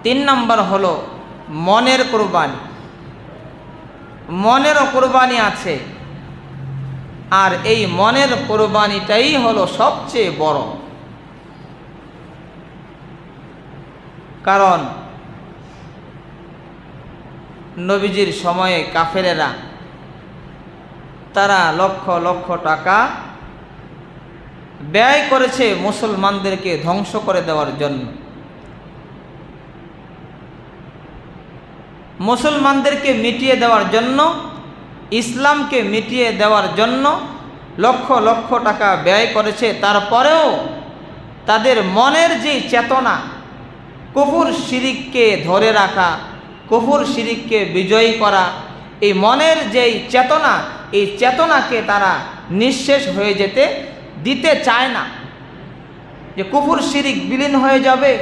তিন নম্বর হলো মনের কোরবানি। মনেরও কোরবানি আছে, আর এই মনের কোরবানিটাই হলো সবচেয়ে বড়। কারণ নবীজির সময়ে কাফেরেরা তারা লক্ষ লক্ষ টাকা ব্যয় করেছে মুসলমানদেরকে ধ্বংস করে দেওয়ার জন্য। মুসলমানদেরকে মিটিয়ে দেওয়ার জন্য, ইসলামকে মিটিয়ে দেওয়ার জন্য লক্ষ লক্ষ টাকা ব্যয় করেছে। তারপরেও তাদের মনের যে চেতনা, কুফর শিরিককে ধরে রাখা, কুফর শিরিককে বিজয়ী করা, এই মনের যেই চেতনা, এই চেতনাকে তারা নিঃশেষ হয়ে যেতে দিতে চায় না। যে কুফর শিরিক বিলীন হয়ে যাবে,